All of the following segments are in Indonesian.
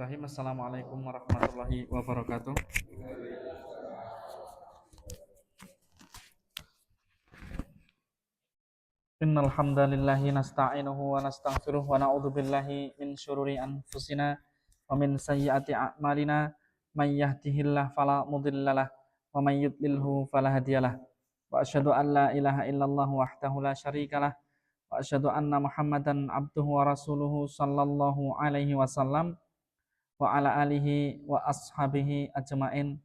Assalamualaikum warahmatullahi wabarakatuh. Innal hamdalillahi nasta'inuhu wa nastaghfiruh wa na'udzu billahi min syururi anfusina wa min sayyiati a'malina may yahdihillahu fala mudhillalah wa may yudlilhu fala hadiyalah. Wa asyhadu an la ilaha illallah wahdahu la syarikalah wa asyhadu anna Muhammadan abduhu wa rasuluhu sallallahu alaihi wasallam wa ala alihi wa ashabihi ajmain.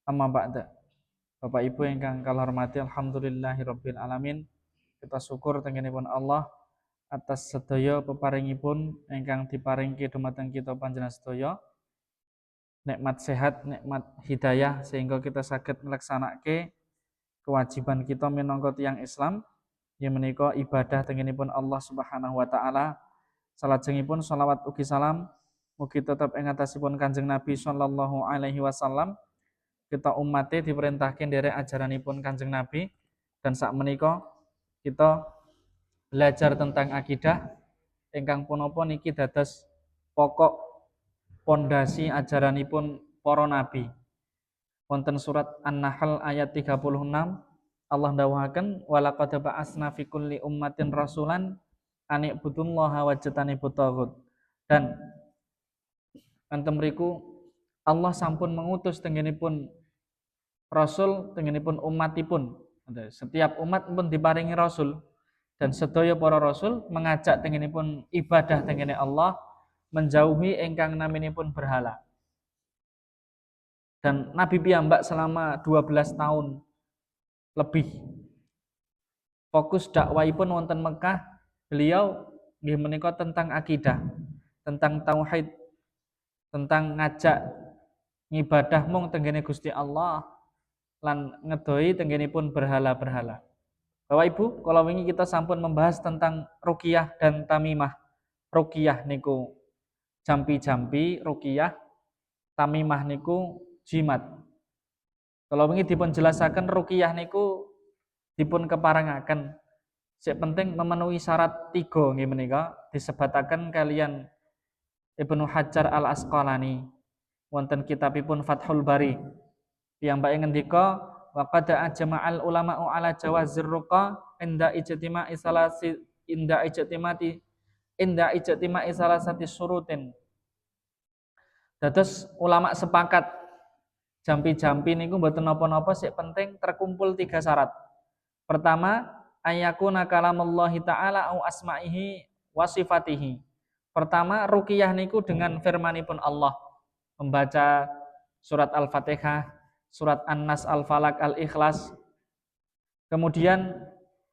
Amma ba'da. Bapak Ibu ingkang kula hormati, alhamdulillahirabbil alamin. Kita syukur tengenipun Allah atas sedaya peparingipun ingkang diparingke dumateng kita panjenengan sedaya nikmat sehat, nikmat hidayah sehingga kita saged nglaksanake kewajiban kita minangka tiyang Islam yen menika ibadah tengenipun Allah Subhanahu wa taala. Salajengipun shalawat ugi salam mugi tetep ing atasipun Kanjeng Nabi sallallahu alaihi wasallam. Kita umatnya diperintahkan dari ajaranipun Kanjeng Nabi, dan saat menika kita belajar tentang akidah ingkang punapa niki dados pokok pondasi ajaranipun para nabi. Wonten surat An-Nahl ayat 36 Allah dawuhaken walaqad ba'asna fi kulli ummatin rasulan an ibudullaha wajtanibut taghut. Dan enten mriku Allah sampun mengutus tengenipun rasul tengenipun umatipun. Setiap umat pun diparingi rasul, dan sedaya para rasul mengajak tengenipun ibadah tengene Allah, menjauhi ingkang naminipun berhala. Dan Nabi piyambak selama 12 tahun lebih fokus dakwahipun wonten Mekah, beliau nggih menika tentang akidah, tentang tauhid, tentang ngajak ngibadah mung tengene Gusti Allah lan ngedoi tenggenipun berhala-berhala. Bapak Ibu, kalau wingi kita sampun membahas tentang ruqyah dan tamimah. Ruqyah niku jampi-jampi, ruqyah tamimah niku jimat. Kalau wingi dipun jelasaken ruqyah niku dipun keparengaken sing penting memenuhi syarat 3 nggih menika disebataken kalian Ibnu Hajar Al-Asqalani wonten kitabipun Fathul Bari. Piyambake ngendika wa qad ajma'al ulama'u ala jawazir ruqa inda ijtima'i salasi inda ijtima'i salasati syurutin. Dados ulama sepakat jampi-jampi niku mboten napa-napa sik penting terkumpul 3 syarat. Pertama, ayyakuna kalamullahi ta'ala au asma'ihi wa sifatihi. Pertama, ruqyah niku dengan firmanipun Allah. Membaca surat Al-Fatihah, surat An-Nas, Al-Falaq, Al-Ikhlas. Kemudian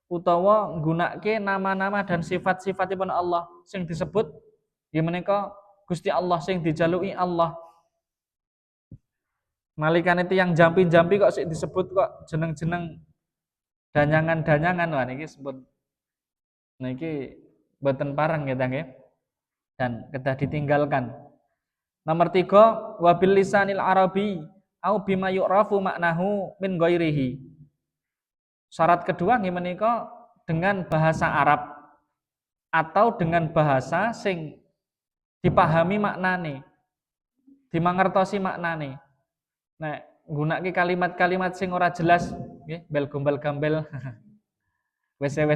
utawa nggunakake nama-nama dan sifat-sifatipun Allah sing disebut nggih menika Gusti Allah sing dijaluki Allah. Nalikane tiyang jampi-jampi kok sik disebut kok jeneng-jeneng danyangan-danyangan, wah niki sebut niki mboten pareng nggih dan kedah ditinggalkan. Nomor 3, wabil lisanil arabi au bima yu'rafu maknahu min ghairihi. Syarat kedua nggih menika dengan bahasa Arab atau dengan bahasa sing dipahami maknane, dimangertosi maknane. Nek nggunakake kalimat-kalimat sing ora jelas nggih, bel gombal gambel. Wes ora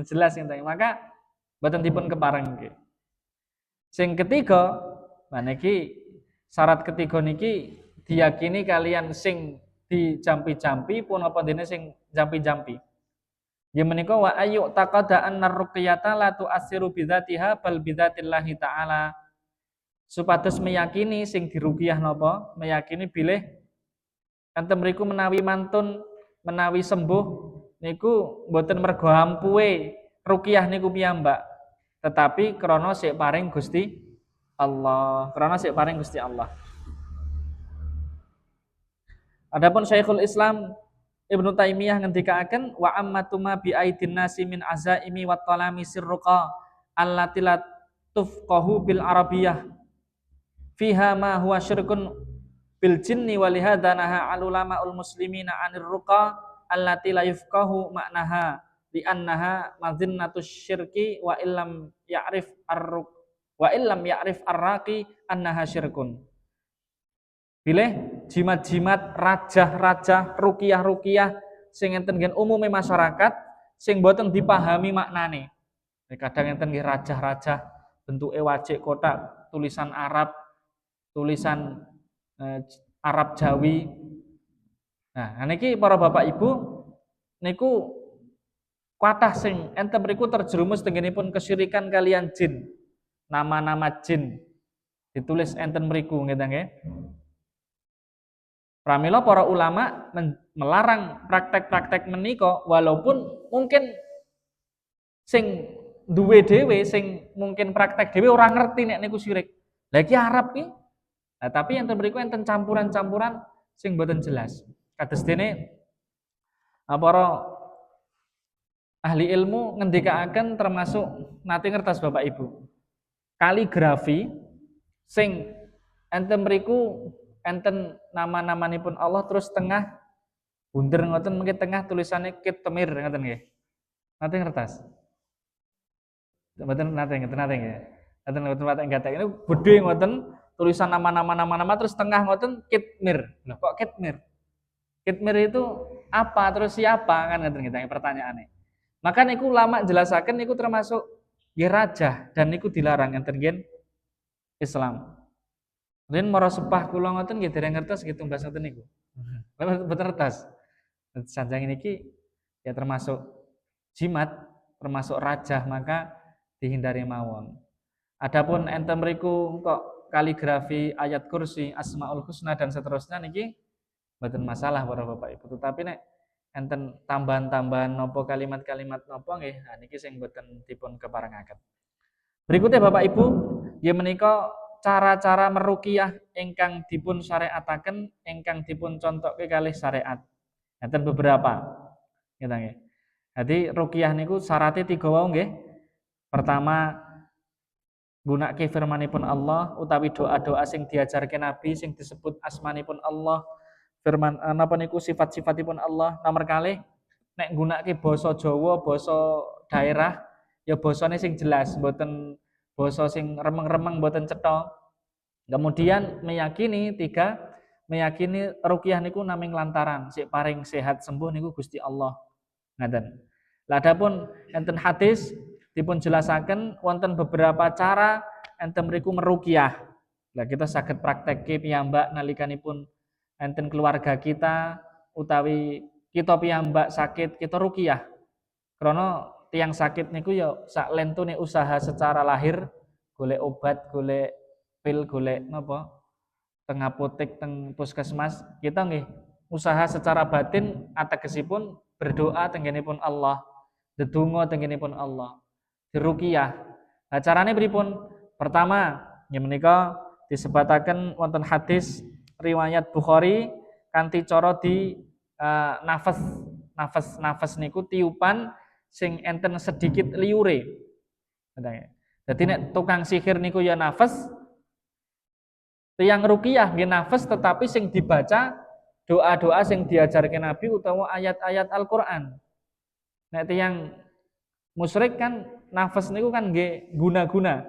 jelas ngene, maka mboten dipun kepareng nggih. Sing ketiga, niki syarat ketiga niki diyakini kalian sing dijampi-jampi pun apa dene sing jampi-jampi. Ya menika wa ayu taqada anna ruqyata la tu'assiru bidzatiha bal bidzatillahi ta'ala. Supados meyakini sing diruqyah napa? Meyakini bilih enten mriku menawi mantun, menawi sembuh niku mboten mergo ampuhe ruqyah niku piyambak, tetapi krana sik paring Gusti Allah, krana sik paring Gusti Allah. Adapun Syekhul Islam Ibnu Taimiyah ngendikaaken wa ammatuma bi aidin nasi min azaimi wa talami sirruqa allati la tufqahu bil arabiyyah fiha ma huwa syirkun bil jinni wa lihadza naha al ulamaul muslimina anir ruqa allati la yufqahu maknaha li annaha madzinnatus syirki wa illam ya'rif ar-ruq wa illam ya'rif arraqi annaha syirkun. Bilih jimat-jimat, rajah-rajah, ruqyah-ruqyah sing enten ngen umume masyarakat sing boten dipahami maknane. Kadang enten nggih rajah-rajah bentuke wajik kotak, tulisan Arab, tulisan Arab Jawi. Nah, niki para Bapak Ibu niku kathah sing enten mriku terjerumus tenggenipun kesyirikan kalian jin. Nama-nama jin ditulis enten mriku ngeten nggih. Pramila para ulama melarang praktek-praktek menika walaupun mungkin sing duwe dhewe sing mungkin praktek dhewe ora ngerti nek niku syirik. Lah iki Arab ki. Nah, tapi enten mriku enten campuran-campuran sing boten jelas. Kados dene para ahli ilmu ngendikaaken termasuk nate ngertos Bapak Ibu. Kaligrafi sing enten mriku enten nama-namanipun Allah terus tengah bunder ngoten mungkin tengah tulisannya Kitmir ngoten nggih. Nate ngertos? Mboten nate nggih. Ngoten mboten gatek. Ini gedhe ngoten tulisan nama-nama terus tengah ngoten Kitmir. Loh kok Kitmir? Kitmir itu apa terus siapa kan ngoten kita pertanyaannya. Maka niku ulama jelasaken niku termasuk nggih rajah dan niku dilarang enten nggih Islam. Rin mara sepah kula ngoten nggih dereng ngertos nggih tumbas ngoten niku. Mboten ngertos. Sanjang niki ya termasuk jimat, termasuk rajah maka dihindari mawon. Adapun enten mriku kok kaligrafi ayat kursi, Asmaul Husna dan seterusnya niki mboten masalah para Bapak Ibu. Tetapi nek enten tambahan-tambahan nopo kalimat-kalimat nopo nggih, nah niki sing mboten dipun keparengaken. Berikutnya Bapak Ibu, nggih menika cara-cara meruqyah ingkang dipun syariataken, ingkang dipun contohke kalih syariat. Enten beberapa. Ngeten nggih. Jadi ruqyah niku syaratnya 3 wau nggih. Pertama gunake firmanipun Allah utawi doa-doa sing diajarke Nabi sing disebut asmanipun Allah, firman napa niku sifat-sifatipun Allah. Nomor kalih nek gunake basa Jawa, basa daerah ya basane sing jelas, mboten basa sing remeng-remeng mboten cetha. Kemudian meyakini ruqyah niku naming lantaran sik paring sehat sembuh niku Gusti Allah. Ngaten. Lah adapun enten hadis dipun jelasaken wonten beberapa cara enten mriku meruqyah. Lah kita saged praktekke piyambak nalikanipun enten keluarga kita utawi kita piyambak sakit kita ruqyah. Krana tiyang sakit niku ya sak lentune usaha secara lahir golek obat, golek pil, golek napa teng apotek, teng puskesmas, kita nggih usaha secara batin ategesipun berdoa tenggenipun Allah, ndedonga tenggenipun Allah, diruqyah. Nah, carane pripun? Pertama, nggih menika disebataken wonten hadis riwayat Bukhari kanthi cara di nafas niku tiupan sing enten sedikit liure. Jadi nek tukang sihir niku ya nafas, tiyang ruqyah nggih nafas tetapi sing dibaca doa-doa sing diajarke Nabi utawa ayat-ayat Al-Qur'an. Nek tiyang musyrik kan nafas niku kan nggih guna-guna.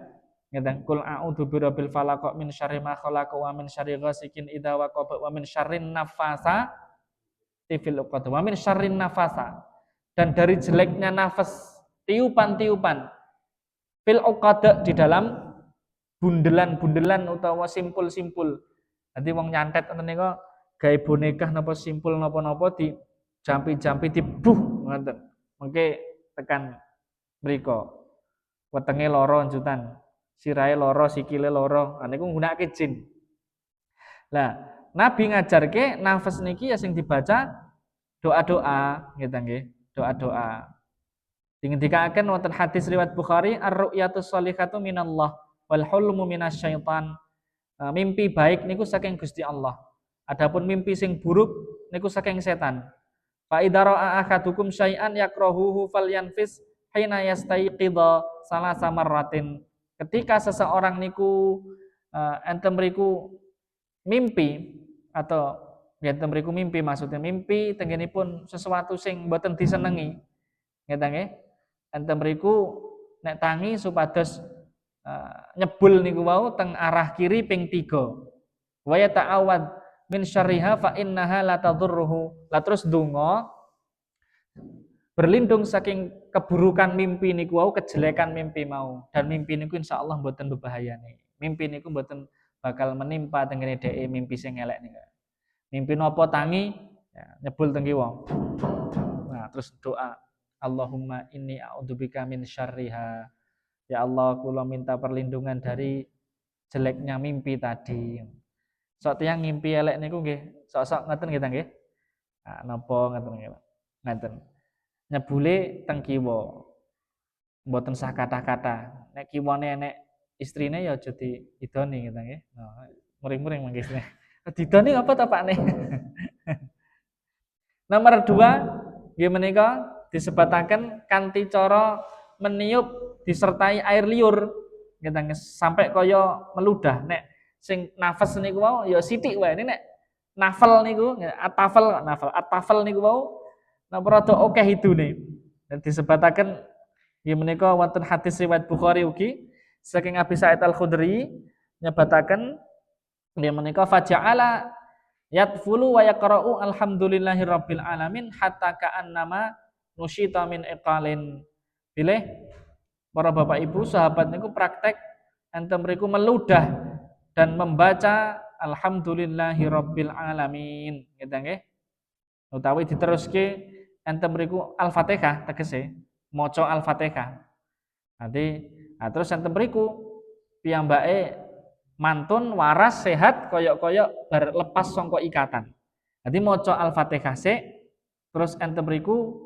Ngeten, qul a'udzu birabbil falaq min syarri ma khalaq wa min syarri ghasikin idza waqab wa min syarrin nafasa fil 'uqad wa min syarrin nafasa. Dan dari jeleknya nafas, tiupan-tiupan fil 'uqad di dalam bundelan-bundelan utawa simpul-simpul. Nanti wong nyantet ngoten nika gawe boneka napa simpul napa-napa di jampi-jampi dibuh ngoten. Mengke tekan mriku. Wetenge lara anjutan, sirahe lara, sikile lara. Nah niku nggunakake jin. Lah, Nabi ngajarke nafas niki ya sing dibaca doa-doa, ngeten nggih, doa-doa. Dingendikaken wonten hadis riwayat Bukhari, ar-ru'yatus shalihatu minallah wal hulmu minasyaitan. Mimpi baik niku saking Gusti Allah. Adapun mimpi sing buruk niku saking setan. Fa idza ra'a ahadukum syai'an yakrahuhu falyanfis hina yastaiqidha salasa marratin. Ketika seseorang niku enten mriku mimpi atau enten mriku mimpi maksudnya mimpi tenggenipun sesuatu sing mboten disenengi. Ngeten nggih. Enten mriku nek tangi supados nyebul niku wau teng arah kiri ping 3. Wa yata'awad min syarriha fa innaha la tadurruhu. Lah terus donga berlindung saking keburukan mimpi niku wau, kejelekan mimpi mau, dan mimpi niku insyaallah mboten berbahayane. Mimpi niku mboten bakal menimpa tengene dhek mimpi sing elek niku. Mimpi napa tangi ya, nyebul teng kiwa. Nah, terus doa, Allahumma inni a'udzubika min syarriha. Ya Allah, kula minta perlindungan dari jeleknya mimpi tadi. Sok tiyang ngimpi elek niku nggih, sok-sok ngoten nggih ta nggih. Nah, napa ngoten nggih. Ngoten. Nyebule teng kiwa. Mboten sah kata-kata. Nek kiwane nek istrine ya aja diidoni gitu nggih. Nah, muring-muring mangke istrine. Didoni apa ta Pak ne? Nomor 2 nggih menika disebataken kanthi cara meniup disertai air liur. Nggih sampai kaya meludah. Nek sing nafas niku wau ya sithik wae. Nek nafal niku atafal niku wau napa rada akeh hidune. Dan disebataken nggih menika wonten hadis riwayat Bukhari ugi saking Abi Sa'id Al-Khudri nyebataken nggih menika faja'ala yatfulu wa yaqra'u alhamdulillahirabbil alamin hatta ka'annama nusyita min iqalin. Bilih para bapak ibu sahabat niku praktek enten mriku meludah dan membaca alhamdulillahirabbil alamin gitu nggih. Utawi diteruske enten mriku Al-Fatihah tegese maca Al-Fatihah. Terus enten mriku piyambake mantun waras sehat koyok-koyok bar lepas sangka ikatan. Dadi maca Al-Fatihah sik terus enten mriku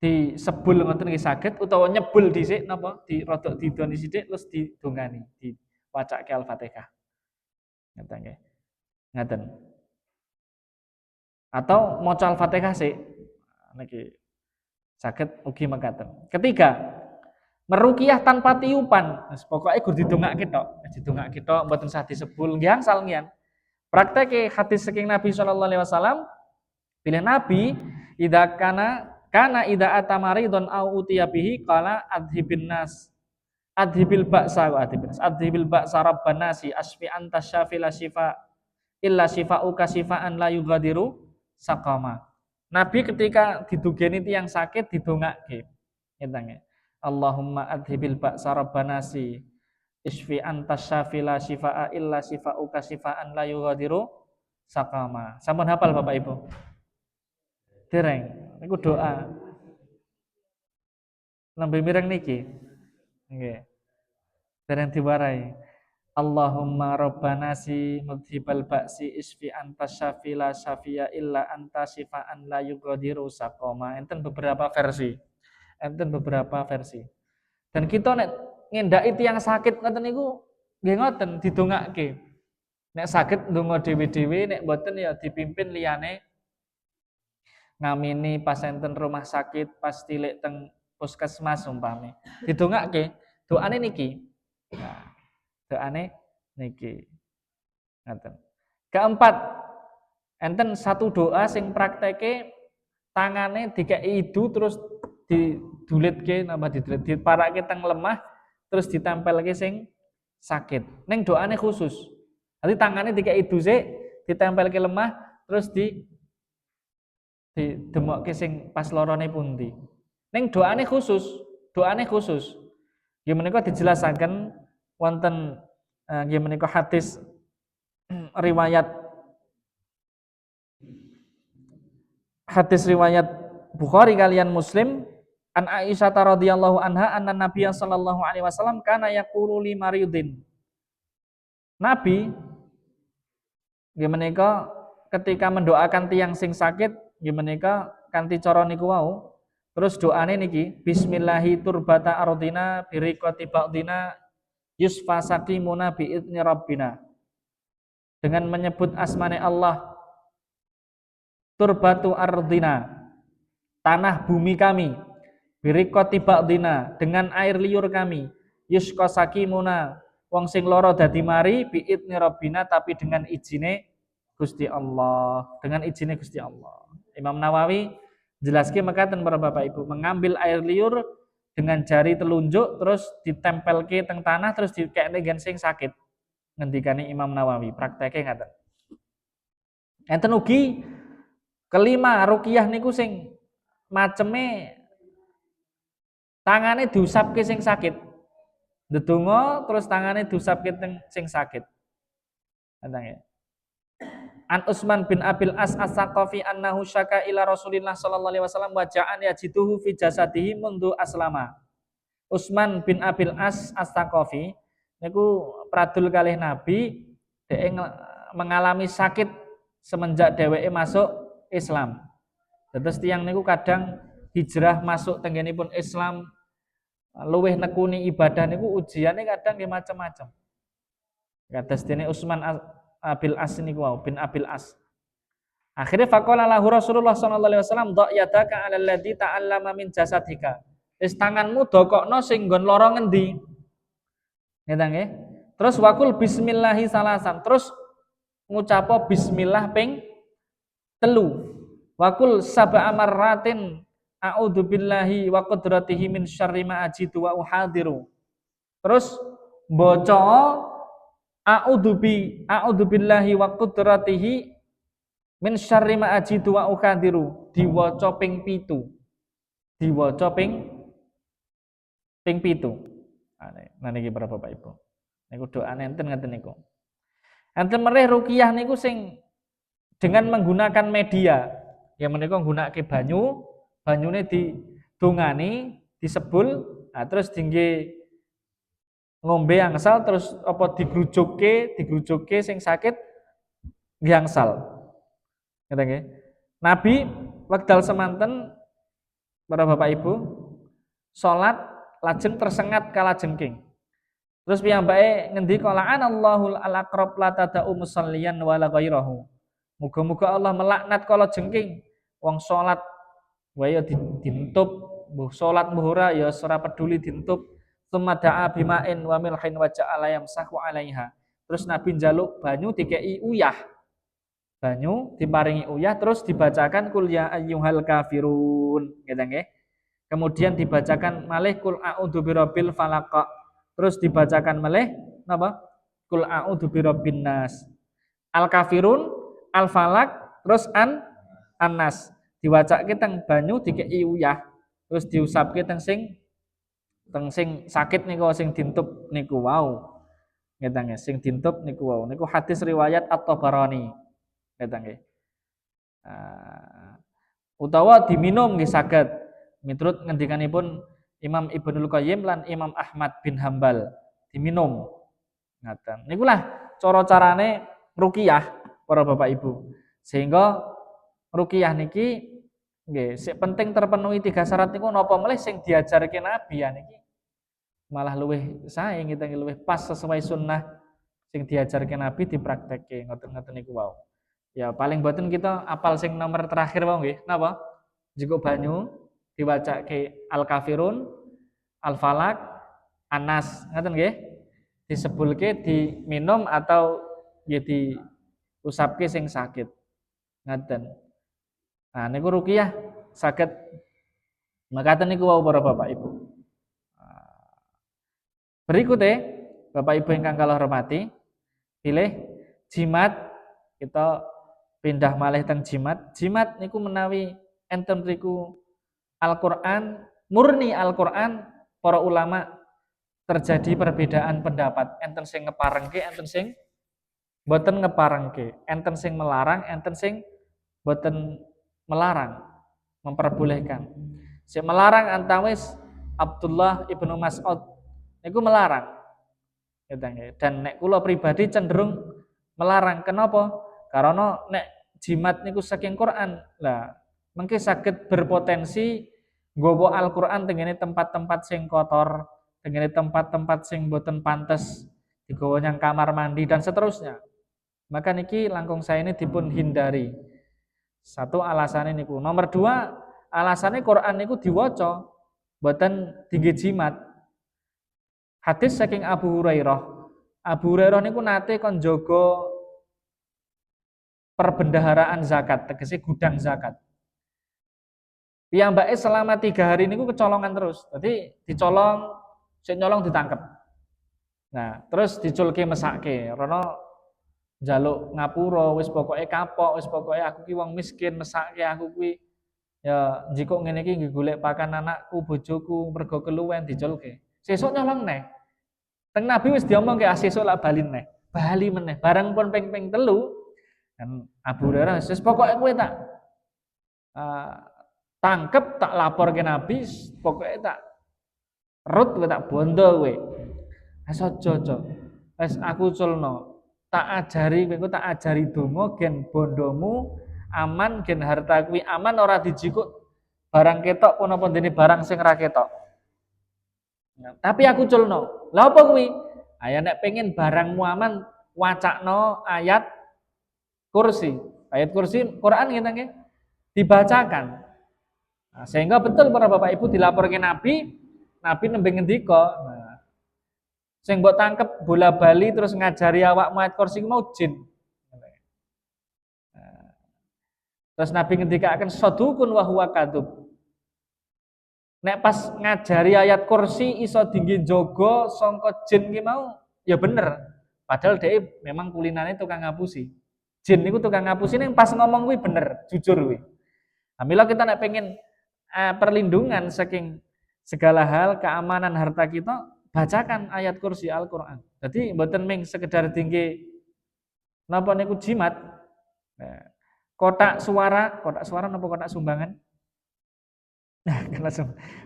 disebul ngoten nggih saged utawa nyebul dhisik napa di rodok didoni sithik terus didongani diwacake Al-Fatihah. Ngoten nggih. Ngaten. Atau maca Al-Fatihah sik niki saged ugi mekaten. Ketiga, meruqyah tanpa tiupan. Pokoknya gur didongake tok mboten sah disebul nggih angsal ngian. Prakteke hadis saking Nabi sallallahu alaihi wasallam bilih Nabi idza kana idza atamaridun au utiya bihi qala adhibin nas adhibil ba'sa wa adhibil ba'sa rabban nasi asfi anta syafila syifa illa syifauka syifaan la yughadiru saqama. Nabi ketika didugeni tiyang sakit didongake ngeten. Allahumma adhibil ba'sa rabban nasi isfi anta syafila syifaa illa syifauka syifaan la yughadiru saqama. Sampun hafal Bapak Ibu? Dereng. Niku doa. Nembe mireng niki. Nggih. Dereng diwarai. Allahumma rabbana si mudhibal ba'si isfi anta syafila syafiya illa anta syifaan la yughadiru saqama. Enten beberapa versi. Dan kita nek ngendaki tiyang sakit ngoten niku nggih ngoten didongake. Nek sakit ndonga dhewe-dhewe, nek mboten ya dipimpin liyane ngamini pas enten rumah sakit, pas tilik teng puskesmas umpame. Didongake, doane niki. Nah, doane niki. Ngoten. Keempat, enten satu doa sing prakteke tangane dikei idu terus didulitke napa diparake teng lemah terus ditempelke sing sakit. Ning doane khusus. Nanti tangane dikei idu sik ditempelke lemah terus demokke sing pas lorone pundi. Ning doane khusus. Nggih menika dijelasaken wonten nggih menika hadis riwayat Bukhari kalian Muslim an Aisyah radhiyallahu anha anna Nabiya sallallahu alaihi wasallam kana yaqulu li maridin. Nabi nggih menika ketika mendoakan tiang sing sakit nggih menika kanthi cara niku wau. Terus doane niki bismillahi turbata ardina biriqati ba'dina yusfa saqimuna bi'idni rabbina. Dengan menyebut asmane Allah turbatu ardina tanah bumi kami biriqati ba'dina dengan air liur kami yusqa saqimuna wong sing loro dadi mari bi'idni rabbina tapi dengan izine Gusti Allah. Imam Nawawi jelaske mekaten para Bapak Ibu, mengambil air liur dengan jari telunjuk terus ditempelke teng tanah terus dikekne gen sing sakit. Ngendikane Imam Nawawi, prakteke ngaten. Enten ugi kelima ruqyah niku sing maceme tangane diusapke sing sakit. Ndedonga terus tangane diusapke sing sakit. Ngoten ya. An Utsman bin Abil As As-Saqafi annahu syaka ila Rasulillah sallallahu alaihi wasallam wa ja'an yajiduhu fi jasadihi mundu aslama. Utsman bin Abil As As-Saqafi niku pradul kalih Nabi dhek mengalami sakit semenjak dheweke masuk Islam. Terus tiang niku kadang hijrah masuk tenggenipun Islam luweh nekuni ibadah niku ujiane kadang nggih macam-macam. Kados dene Utsman Abil As niku wau bin Abil As. Akhirnya faqala lahu Rasulullah sallallahu alaihi wasallam dha yadaka 'alal ladzi ta'allama min jasadika. Wis tanganmu dokokno sing nggon lara ngendi? Ngeten nggih. Terus wakul bismillahi salasan. Terus ngucapo bismillah ping 3. Wakul sab'a marratin a'udzu billahi wa qudratihi min syarri ma ajidu wa uhadiru. Terus maca a'udzu billahi wa qudratihi min syarri ma ajidu wa uhadiru diwaca ping 7. Diwaca ping 7. Nah niki para Bapak Ibu. Niku doane enten ngeten niku. Enten mereh ruqyah niku sing dengan menggunakan media. Ya menika nggunakake banyu, banyune didongani, disebul, nah terus dingge ngombe angsal terus apa digrujukke sing sakit nggih angsal. Ngeten nggih. Nabi wekdal semanten para Bapak Ibu salat lajeng tersengat kalajengking. Terus piyambake ngendika la'anallahu al-aqrab la tada'u musalliyan wala ghairahu. Muga-muga Allah melaknat kala jengking wong salat wae ya dintup, mbuh salat mbuh ora ya ora peduli dintup. Tsumma da'a bima'in wa milhin wa ja'ala yamsahu 'alaiha. Terus Nabi njaluk banyu dikei uyah. Banyu diparingi uyah terus dibacakan kul ya ayyuhal kafirun, ngeten nggih. Kemudian dibacakan malih kul a'udzu birabbil falaq. Terus dibacakan malih napa? Kul a'udzu birabbin nas. Al kafirun, al falaq, terus an-nas. Diwacake teng banyu dikei uyah. Terus diusapke teng sing sakit niku sing dintup niku wau. Ngeten nggih, sing dintup niku wau. Niku hadis riwayat At-Tabarani. Ngeten nggih. Utawa diminum nggih saged. Miturut ngendikanipun Imam Ibnul Qayyim lan Imam Ahmad bin Hambal diminum. Ngaten. Nikulah cara-carane ruqyah para Bapak Ibu. Sehingga ruqyah niki nggih sik penting terpenuhi 3 syarat niku napa melih sing diajarke Nabi ya niki. Malah luwih sae kita luwih pas sesuai sunnah sing diajarke Nabi dipraktekke ngoten-ngoten niku wau. Ya paling boten kita apal sing nomor terakhir wau nggih. Napa? Cukup banyu diwacake Al-Kafirun, Al-Falaq, An-Nas, ngoten nggih. Disebulke diminum atau ya diusapke sing sakit. Ngoten. Nah niku ruqyah saged makaten niku wau para Bapak Ibu. Berikutnya Bapak Ibu ingkang kula hormati, pilih jimat kita pindah malih teng jimat. Jimat niku menawi enten riku Al-Qur'an, murni Al-Qur'an, para ulama terjadi perbedaan pendapat. Enten sing ngeparengke, enten sing boten ngeparengke. Enten sing melarang, enten sing boten melarang, memperbolehkan. Sing melarang antawis Abdullah ibnu Mas'ud niku melarang. Dan nek kula pribadi cenderung melarang. Kenapa? Karena nek jimat niku saking Quran. Lah mengke saged berpotensi nggawa Al-Qur'an tengene tempat-tempat sing kotor, tengene tempat-tempat sing boten pantes, digawa nyang kamar mandi dan seterusnya. Maka niki langkung saya ini dipun hindari. Satu alasannya niku. Nomor 2, alasannya Quran niku diwaca boten tinggi jimat. Hadis saking Abu Hurairah. Abu Hurairah niku nate kon jaga perbendaharaan zakat, tegese gudang zakat. Piyambake selama 3 hari niku kecolongan terus. Jadi dicolong, sing nyolong ditangkep. Nah, terus diculke mesake, rono njaluk ngapura, wis pokoke kapok, wis pokoke aku ki wong miskin, mesake aku kuwi ya njiko ngene iki nggih golek pakan anakku, bojoku, mergo keluwen diculke. Sesuk nyolong neh. Teng Nabi wis diomong ke sesuk lak bali neh. Bali meneh. Barang pun ping telu kan Abu Hurairah wis pokoke kowe tak uh, tangkep tak lapor ke Nabi, pokoke tak rut kowe tak bondo kowe. Wis aja. Wis aku culno. Tak ajari kowe tak ajari donga gen bondomu aman, gen harta kuwi aman ora dijikuk barang ketok pun apa dene barang sing ra ketok. Nah, tapi aku culno. Lah apa kuwi? Aya nek pengen barangmu aman wacakno ayat kursi. Ayat kursi Quran gitu nggih. Dibacakan. Nah, sehingga betul para Bapak Ibu dilaporkan Nabi, Nabi nembe ngendika. Nah, sing mbok tangkep bola bali terus ngajari awakmu ayat kursi mau jin. Nah, terus Nabi ngendikaken sadukun wa huwa kadzub. Nek pas ngajari ayat kursi iso dinggi jogo sangka jin ki mau ya bener. Padahal dia memang kulinane tukang ngapusi. Jin niku tukang ngapusi ning pas ngomong kuwi bener, jujur kuwi. Nah, mila kita nek pengen perlindungan saking segala hal, keamanan harta kita, bacakan ayat kursi Al-Qur'an. Jadi mboten ming sekedar tinggi napa niku jimat. Nah, kotak suara napa kotak sumbangan? Nah,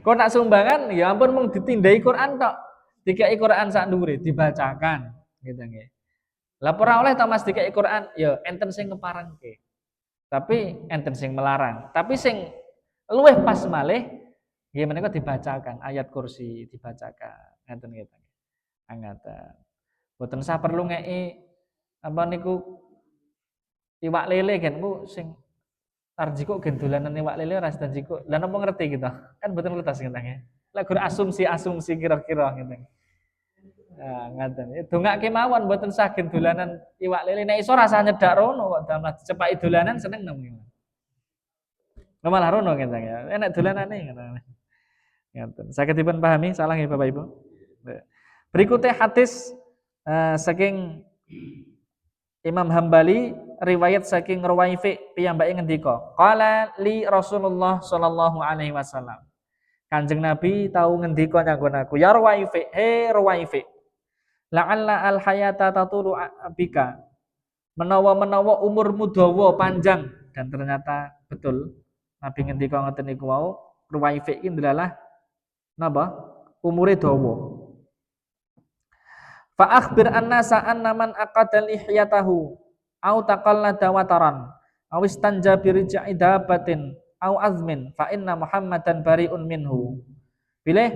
kotak sumbangan ya ampun mung ditindai Quran tok. Dikai Quran sak dhuwure dibacakan gitu nggih. Lah ora oleh ta Mas dikai Quran ya enten sing ngeparengke. Tapi enten sing melarang. Tapi sing luwih pas malih nggih menika dibacakan ayat kursi dibacakan. Ngeten nggih. Ngaten. Boten sah perlu ngeki apa niku iwak lele kan ku sing tarjiko gen dolanan iwak lele ora sida jiko. Lah napa ngerti kita? Kan boten ngertos ngeten nggih. Lah gur asumsi kira-kira ngeten. Nah, ngaten. Dongake mawon mboten saged dolanan iwak lele. Nek iso rasa nyedak rono kok dalam cepaki dolanan seneng nemu. Malah rono ngeten ya. Enak dolanane ngoten. Ngeten. Saged dipun pahami salah nggih Bapak Ibu. Berikutnya hadis saking Imam Hambali riwayat saking Ruwaifi piyambake ngendika, qala li Rasulullah sallallahu alaihi wasallam. Kanjeng Nabi tahu ngendika nyanggon aku, ya Ruwaifi, he Ruwaifi. La'alla al hayata tatulu bika. Menawa-menawa umurmu dawa panjang dan ternyata betul Nabi ngendika ngoten niku wau, Ruwaifi iki ndalah napa? Umure dawa. Fa akhbir annasa anna man aqada lihyatahu au taqallada wataran aw istanja bi rij'i dabatin au azmin fa inna Muhammadan bari'un minhu. Bilih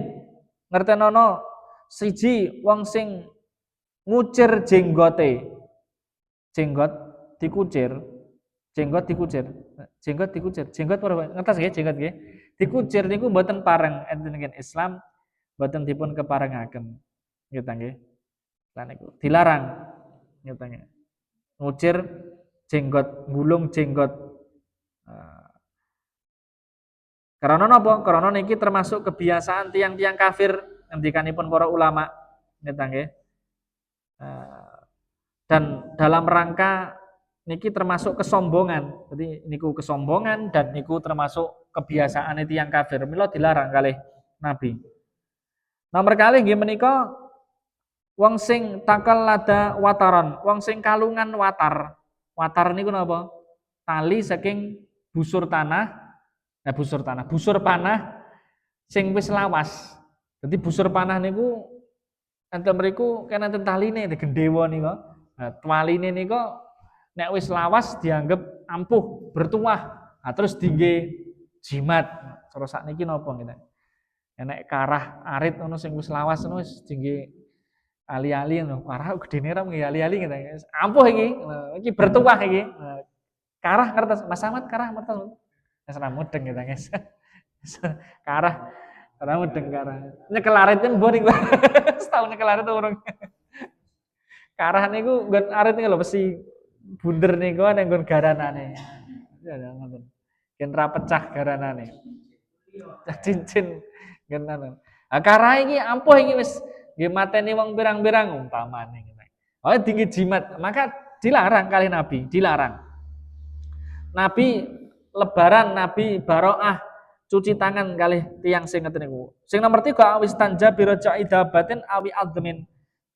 ngertenono siji wong sing ngucir jenggote. Jenggot dikucir. Jenggot dikucir. Jenggot ora ngertos nggih jenggot nggih. Dikucir niku mboten pareng enten Islam mboten dipun keparengaken. Nggih nggih. Lan niku dilarang nyatanya. Ngucir jenggot, gulung jenggot. Karena napa? Karena niki termasuk kebiasaan tiang-tiang kafir ngendikanipun para ulama, nggih. Dan dalam rangka niki termasuk kesombongan. Jadi niku kesombongan dan niku termasuk kebiasaan tiang kafir. Mila dilarang kalih Nabi. Nomor kalih nggih menika wong sing takal lada wataran, wong sing kalungan watar. Watar niku napa? Tali saking busur panah sing wis lawas. Jadi busur panah niku enten mriku kena enten taline gendhewa nika. Nah, taline nika nek wis lawas dianggap ampuh, bertuah. Nah, terus dingge jimat. Cara sakniki napa ngene. Nek karah arit ngono sing wis lawas ngono wis dingge ali-ali ngono. Karah gedene ra nggih ali-ali ngene. Ampuh iki. Iki bertuah iki. Karah ngertos Mas Samad karah ngertos. Wis ra mudeng gitu guys. Karah mudeng karah. Nyekel arit kan mbon niku. Setahun nyekel arit urung. Karah niku nggon arit niku lho besi bunder niku nang nggon garanane. Ya ngoten. Yen ra pecah garanane. cincin genan. Karae iki ampuh iki wis nggih mateni wong pirang-pirang umpamane. Oh tinggi jimat, maka dilarang kali Nabi, dilarang. Nabi lebaran, Nabi baroah cuci tangan kali tiang sing ngeten niku. Sing nomor 3 awis tanja biraja idabatin awi admin.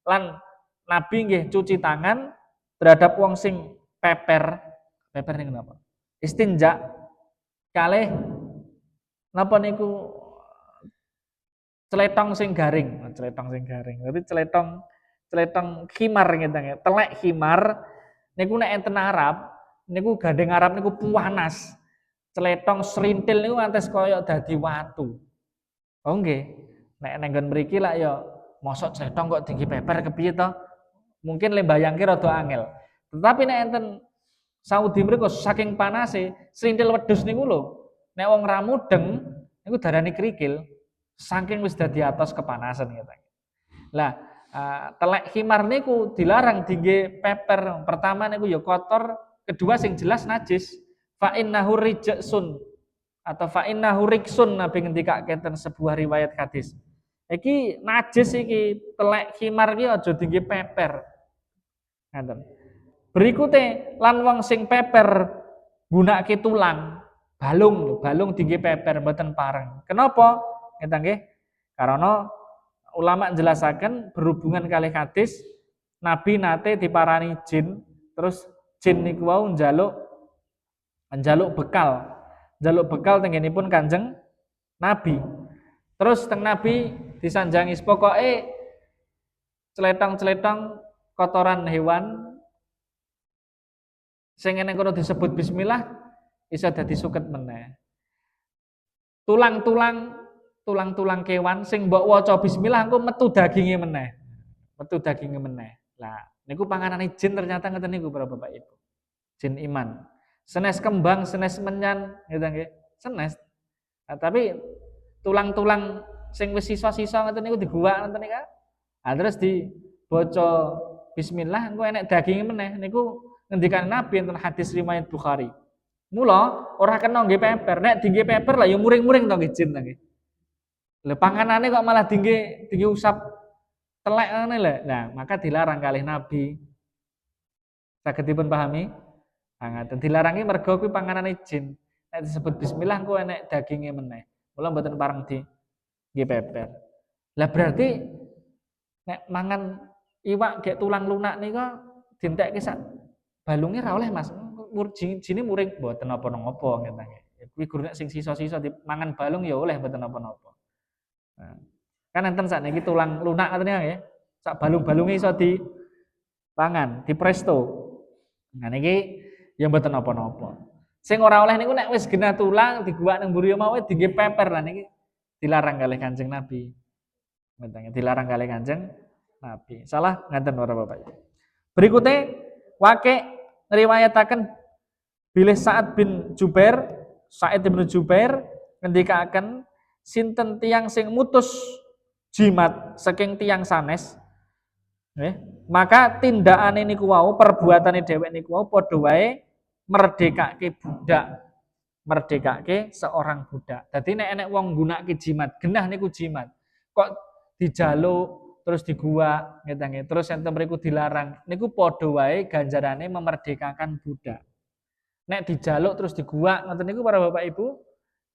Lan Nabi nggih cuci tangan terhadap wong sing peper. Peper niku napa? Istinja kalih napa niku celetong sing garing, celetong sing garing. Berarti celetong khimar ngeten ya. Telek khimar niku nek enten Arab, niku gandeng Arab niku panas. Celetong serintil niku ngantos kaya dadi watu. Oh nggih. Nek nang nggon mriki lak ya mosok celetong kok tinggi peper kepiye to? Mungkin le bayangke rada angel. Tetapi nek enten Saudi mriku saking panase, serintil wedhus niku lho. Nek wong ra mudeng niku darani krikil. Saking wis dadi atos kepanasan gitu. Lah, telek khimar niku dilarang tinggi peper. Pertama niku ya kotor, kedua sing jelas najis. Fa innahu rijsun atau fa innahu riksun Nabi ngendika keten sebuah riwayat hadis. Iki najis iki telek khimar iki aja tinggi peper. Ngaten. Berikutnya lan wong sing peper gunake tulang, balung tinggi peper mboten pareng. Kenapa? Ngeten nggih. Karena ulama jelasaken berhubungan kali hadis Nabi nate diparani jin, terus jin niku wau njaluk bekal. Njaluk bekal tenggenipun Kanjeng Nabi. Terus teng Nabi disanjangi pokoke celetong-celetong kotoran hewan sing ngene kono disebut bismillah iso dadi suket meneh. Tulang-tulang kewan sing mbok waca bismillah engko metu daginge meneh. Metu daginge meneh. Lah niku panganane jin ternyata ngeten niku para Bapak Ibu. Jin iman. Senes kembang, senes menyan, gitu nggih. Senes. Nah, tapi tulang-tulang sing wis sisa-sisa ngeten niku diguwak ngeten niku. Nah, terus dibaca bismillah engko enek daginge meneh. Niku ngendikan Nabi enten hadis riwayat Bukhari. Mula ora kena nggih peper. Nek dingge peper lah ya muring-muring to nggih jin nggih. Lha panganane kok malah dingge usap telek ngene lho. Nah, maka dilarang kalih Nabi. Saged dipun pahami? Ngaten dilarangi mergo kuwi panganane jin. Nek disebut bismillah engko enek daginge meneh. Mula mboten pareng di nggih peper. Lah berarti nek mangan iwak gek tulang lunak nika dientekke sak balunge ra oleh Mas. Jine muring mboten napa-napa ngeten. Kuwi gur nek sing sisa-sisa dimangan balung ya oleh mboten napa-napa. Nah, kan enten sakniki tulang lunak ngoten nggih. Sak balung-balunge iso dipangan, dipresto. Nah niki ya mboten napa-napa. Sing ora oleh niku nek wis genah tulang diguwak nang mburi mau dingge peper lah niki dilarang kalih Kanjeng Nabi. Ngoten dilarang kalih Kanjeng Nabi. Salah ngaten para Bapak. Berikutnya wake ngriwayataken bilih Sa'ad bin Jubair, Sa'id bin Jubair ngendikaken sinten tiyang sing mutus jimat saking tiyang sanes maka tindakane niku wau perbuatane dhewek niku wau padha wae merdekake budak, merdekake seorang budak. Dadi nek enek wong nggunakake jimat, genah niku jimat. Kok dijaluk terus diguwak ngeten terus enten mriku dilarang niku padha wae ganjarane memerdekakan budak. Nek dijaluk terus diguwak ngoten niku para Bapak Ibu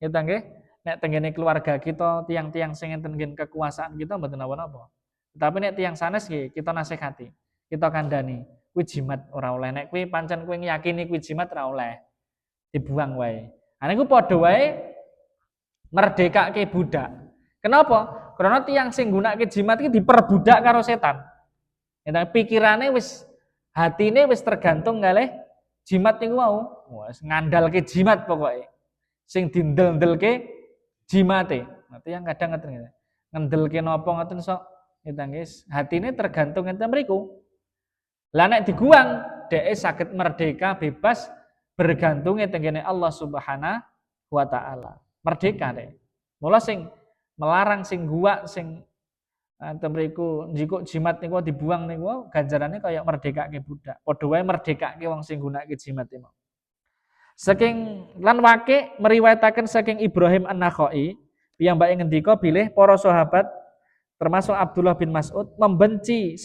ngeten nggih. Nek tenggene keluarga kita tiang-tiang sing enten kekuasaan kita mboten napa-napa. Tapi nek tiang sanes nggih kita nasihati, kita kandhani, kuwi jimat ora oleh. Nek kuwi pancen kuwi ngiyakini kuwi jimat ora oleh. Dibuang wae. Nah niku padha wae merdekake budak. Kenapa? Karena tiang sing nggunakake jimat iki diperbudak karo setan. Nek pikirane wis hatine wis tergantung kalih jimat niku mau. Wis ngandalke jimat pokoke. Sing dindel-ndelke jimate. Nanti yang kadang ngeten ngendelke napa ngoten sok ngeten guys. Hatine tergantung enten mriku. Lah nek diguang dhek saged merdeka bebas bergantung tengene Allah Subhanahu wa taala. Merdeka dek. Mula sing melarang sing guwak sing enten mriku njikuk jimat niku dibuang niku ganjarane kaya merdekake budak. Padha wae merdekake wong sing gunakake jimat niku. Saking lan wake meriwayataken saking Ibrahim An-Nakhai piyambake ngendika bilih para sahabat termasuk Abdullah bin Mas'ud membenci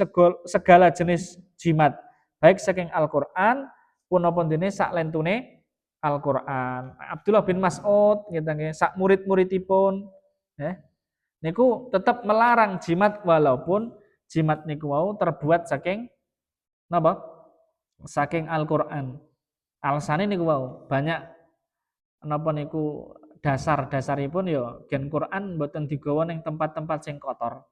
segala jenis jimat baik saking Al-Qur'an punapa dene sak lentune Al-Qur'an. Abdullah bin Mas'ud nggih sak murid-muridipun niku tetap melarang jimat walaupun jimat niku wau terbuat saking napa? Saking Al-Qur'an. Alasane niku wau banyak napa niku dasar-dasaripun ya gen Quran mboten digawa ning tempat-tempat sing kotor.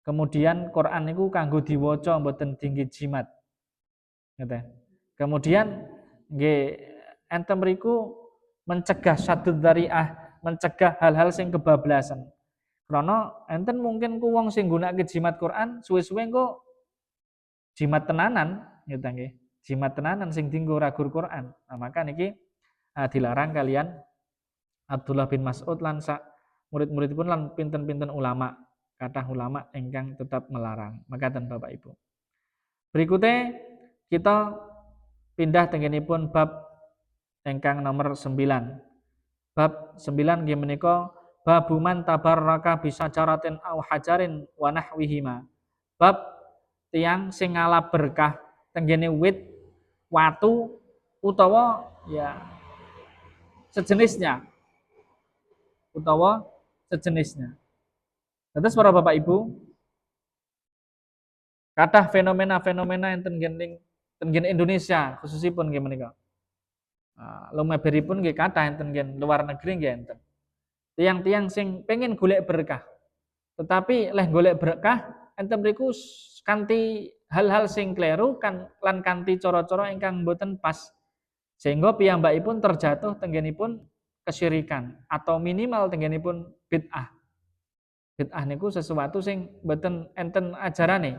Kemudian Quran niku kanggo diwaca mboten dingge jimat. Ngoten. Kemudian nggih enten mriku mencegah syadud dzariah, mencegah hal-hal sing kebablasan. Karena enten mungkin ku wong sing nggunakake jimat Quran suwe-suwe engko jimat tenanan gitu nggih. Jimat tenanan sing dienggo ragur Quran. Nah, maka niki dilarang kalian Abdullah bin Mas'ud lan sak murid-muridipun lan pinten-pinten ulama, kathah ulama ingkang tetap melarang. Makaten Bapak Ibu. Berikutnya kita pindah tenggenipun bab ingkang nomor 9. Bab 9 nggih menika babu man tabarraka bisajaratin aw hajarin wa nahwihima. Bab tiang sing ngalap berkah tenggene wit, watu utawa ya sejenisnya. Utawa sejenisnya. Terus para Bapak Ibu, kathah fenomena-fenomena enten ten Indonesia khususipun nggih menika. Lumeberipun nggih kathah enten luar negeri nggih enten. Tiang-tiang sing pengen golek berkah. Tetapi leh golek berkah enten mriku kanthi hal-hal sing kleru kan lan kanthi cara-cara ingkang boten pas. Sehingga piyambakipun terjatuh tenggenipun kesyirikan atau minimal tenggenipun bid'ah. Bid'ah niku sesuatu sing boten enten ajarane.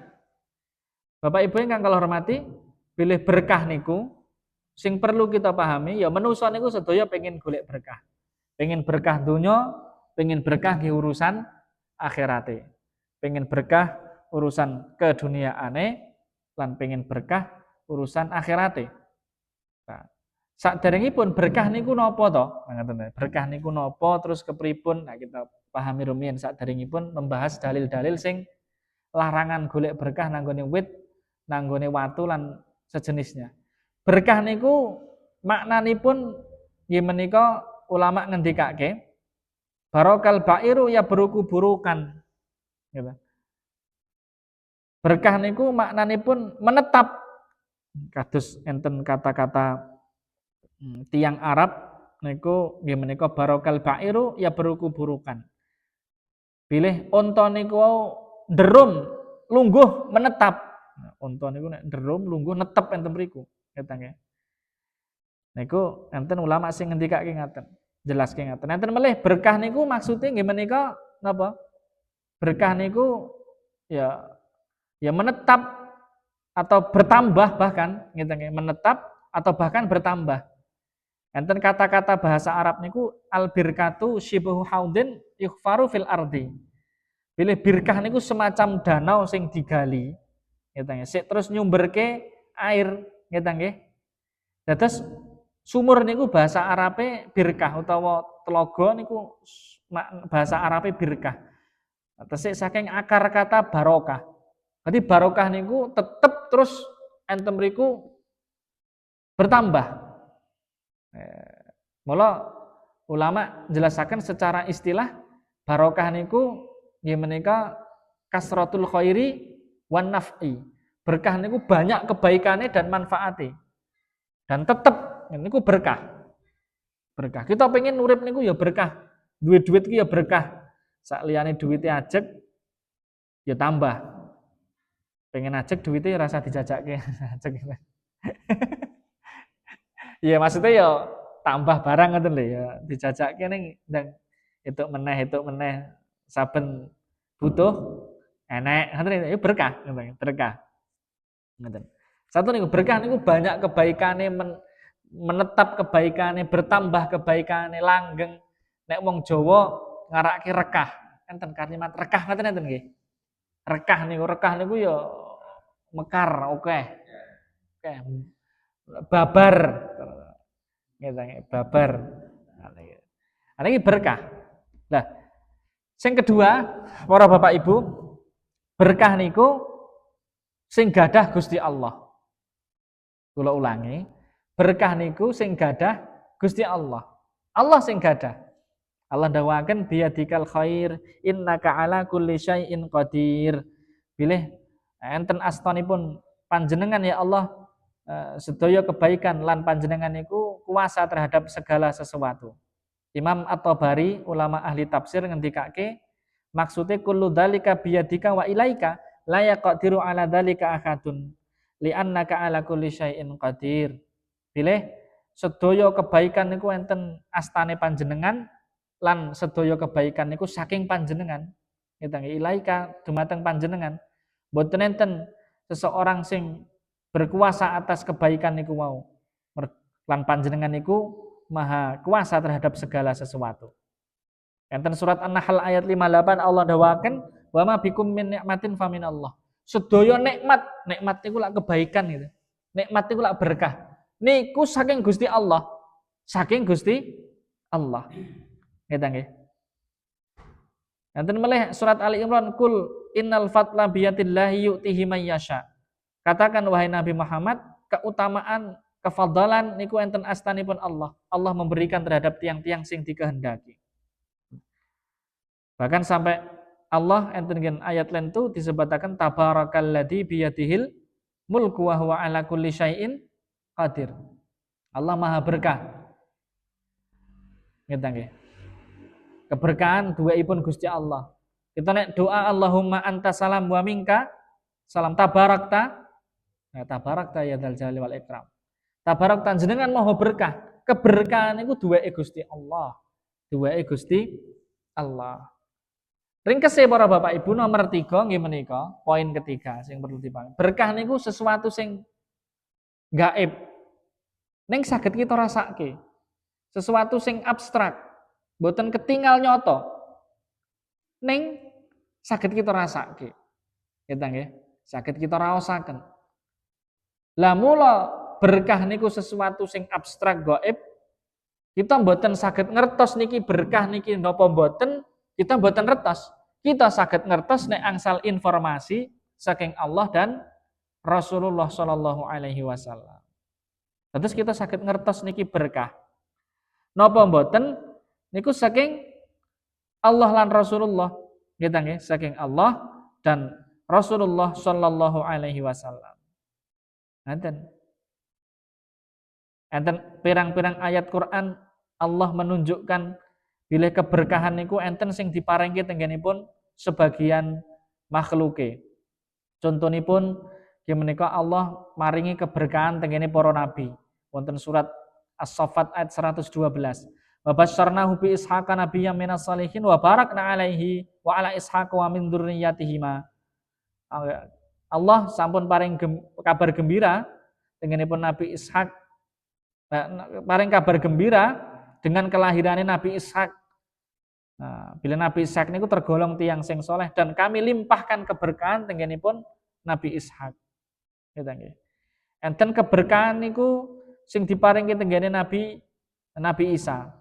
Bapak Ibu ingkang kula hormati, bilih berkah niku sing perlu kita pahami ya manusa niku sedaya pengen golek berkah. Pengen berkah donya, pengen berkah di urusan akhirate. Pengen berkah urusan keduniaane lan pengen berkah urusan akhirate. Nah, saderengipun berkah niku napa to? Berkah niku napa terus kepripun? Nah, kita pahami rumiyin saderengipun membahas dalil-dalil sing larangan golek berkah nanggone wit, nanggone watu lan sejenisnya. Berkah niku maknanipun nggih menika ulama ngendikake barokal bairu ya burukan gitu. Berkah niku maknanipun menetap kados enten kata-kata tiang Arab niku nggih menika barokal bairu ya burukan. Pilih unta niku nderum lungguh menetap. Unta niku nek nderum lungguh netep enten mriku ngeten nggih. Niku enten ulama sing ngendikake ngaten. Jelaske ngaten. Enten melih berkah niku maksude nggih menika napa? Berkah niku ya menetap atau bertambah bahkan ngeten nggih, menetap atau bahkan bertambah. Enten kata-kata bahasa Arab niku al birkatu syibhu haudin yukhfaru fil ardi. Pilih birkah niku semacam danau sing digali ngeten nggih. Sik terus nyumberke air ngeten nggih. Dados sumur niku bahasa Arabe birkah utawa telaga niku bahasa Arabe birkah. Tesik saking akar kata barokah. Jadi barokah niku tetep terus enten mriku bertambah. Mula ulama jelasaken secara istilah barokah niku nggih menika kasratul khairi wan naf'i. Berkah niku banyak kebaikannya dan manfaatnya. Dan tetep niku berkah. Berkah. Kita pengen urip niku ya berkah. Duit-duit ki ya berkah. Sak liyane duwite ajeg ya tambah. Pengen ajeg duwite rasa dijajakke. Iya maksudnya ya tambah barang ngoten lho ya dijajakke ning ndang itu meneh saben butuh enek ngoten ya berkah ngoten berkah. Ngoten. Satu niku berkah niku banyak kebaikane menetap kebaikane bertambah kebaikane langgeng. Nek wong Jawa ngarake rekah. Enten kalimat rekah ngoten enten nggih. Rekah niku ya mekar, oke. Babar. Ngene babar. Nah, ini berkah. Nah, sing kedua, para Bapak Ibu, berkah niku sing gadah Gusti Allah. Kula ulangi, berkah niku sing gadah Gusti Allah. Allah sing gadah. Allah dawakan biyadikal khair innaka ala kulli syai'in qadir. Bilih enten astanipun panjenengan ya Allah sedaya kebaikan lan panjenengan niku kuasa terhadap segala sesuatu. Imam At-Tabari ulama ahli tafsir ngendikake maksudnya kullu dzalika biyadika wa ilaika la yaqdiru ala dzalika ahadun li'annaka ala kulli syai'in qadir. Bilih sedaya kebaikan niku enten astane panjenengan lan sedaya kebaikan niku saking panjenengan. Kita ilaika dumateng panjenengan. Mboten enten seseorang sing berkuasa atas kebaikan niku mau. Lan panjenengan niku maha kuasa terhadap segala sesuatu. Enten surat An-Nahl ayat 58 Allah dawaken wa ma bikum min nikmatin famin Allah. Sedaya nikmat niku lak kebaikan gitu. Nikmat niku lak berkah. Niku saking Gusti Allah. Saking Gusti Allah. Ngeten nggih. Enten meleh surat Ali Imran kul innal fadla biyadillahi yu'tihi may yasha. Katakan wahai Nabi Muhammad, keutamaan, kefadalan niku enten astanipun Allah. Allah memberikan terhadap tiang-tiang sing dikehendaki. Bahkan sampai Allah enten ayat lain itu disebutkan tabarakalladzi biyadihil mulku wa huwa ala kulli syai'in qadir. Allah Maha berkah. Ngeten nggih. Keberkahan duaipun Gusti Allah. Kita nek doa Allahumma anta salam wa minka salam tabarakta. Nah, tabarakta ya dzal jalali wal ikram. Tabarakta jenengan maha berkah. Keberkahan niku duweke Gusti Allah. Duweke Gusti Allah. Ringkese para Bapak Ibu nomor 3 nggih menika, poin ketiga sing perlu dipahami. Berkah niku sesuatu sing gaib. Ning saged kita rasake. Sesuatu sing abstrak. Mboten ketinggal nyoto. Ning saged kita rasake. Kita nggih, saged kita raosaken. Lah mula berkah niku sesuatu sing abstrak gaib. Kita mboten saged ngertos niki berkah niki napa mboten, kita mboten ngertos. Kita saged ngertos nek angsal informasi saking Allah dan Rasulullah sallallahu alaihi wasallam. Terus kita saged ngertos niki berkah. Napa mboten niku saking Allah lan Rasulullah. Kita nggih, saking Allah dan Rasulullah sallallahu alaihi wasallam. Enten pirang-pirang ayat Quran Allah menunjukkan bila keberkahan niku enten sing diparingke tenggenipun sebagian makhluke. Contonipun nggih menika Allah maringi keberkahan tenggene para nabi. Wonten surat As-Saffat ayat 112. Wa basyarnahu bi ishaqa nabiyyan minas salihin wa barakna alaihi wa ala ishaq wa min dzurriyyatihima. Allah sampun paring kabar gembira denganipun Nabi Ishak. Paring kabar gembira dengan kelahirannya Nabi Ishak. Nah, bila Nabi Ishak niku tergolong tiang sing soleh dan kami limpahkan keberkahan denganipun Nabi Ishak. Gitu nggih. Enten keberkahan niku sing diparingke tenggene Nabi Isa.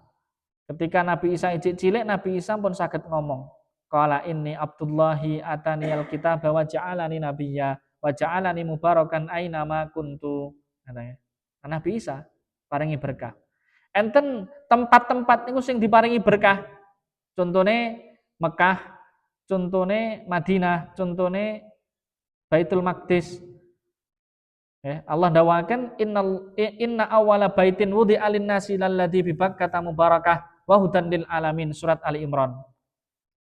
Ketika Nabi Isa ijik cilik, Nabi Isa pun saged ngomong, qala inni Abdullahi ataniyal kitaba wa ja'alani nabiyya wa ja'alani mubarakan aina ma kuntu. Katanya. Nabi Isa paringi berkah. Enten tempat-tempat niku sing diparingi berkah. Contone Mekah, contone Madinah, contone Baitul Maqdis. Allah dawakan inna awwala baitin wudi'a lin-nasi lalladzi bi Bakkah mubarakah wa hudan lil alamin, surat Ali Imran.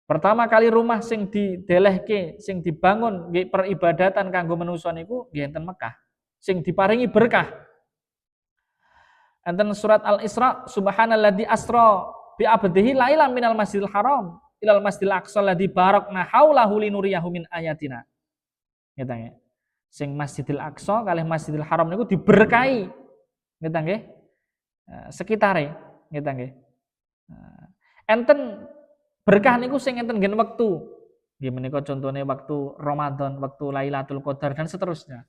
Pertama kali rumah sing didelehke, sing dibangun nggih peribadatan kanggo manusa niku nggih enten Mekah, sing diparingi berkah. Enten surat Al-Isra, subhanalladzi asra bi abdihi lailan minal masjidil haram ilal masjidil aqsa alladzi barakna haulahu linuriyahu min ayatina. Ngeten nggih. Sing Masjidil Aqsa kalih Masjidil Haram niku diberkahi. Ngeten nggih. Sekitare, ngeten nggih. Enten berkah niku sing enten nggen wektu. Nggih menika contone waktu Ramadan, waktu Lailatul Qadar dan seterusnya.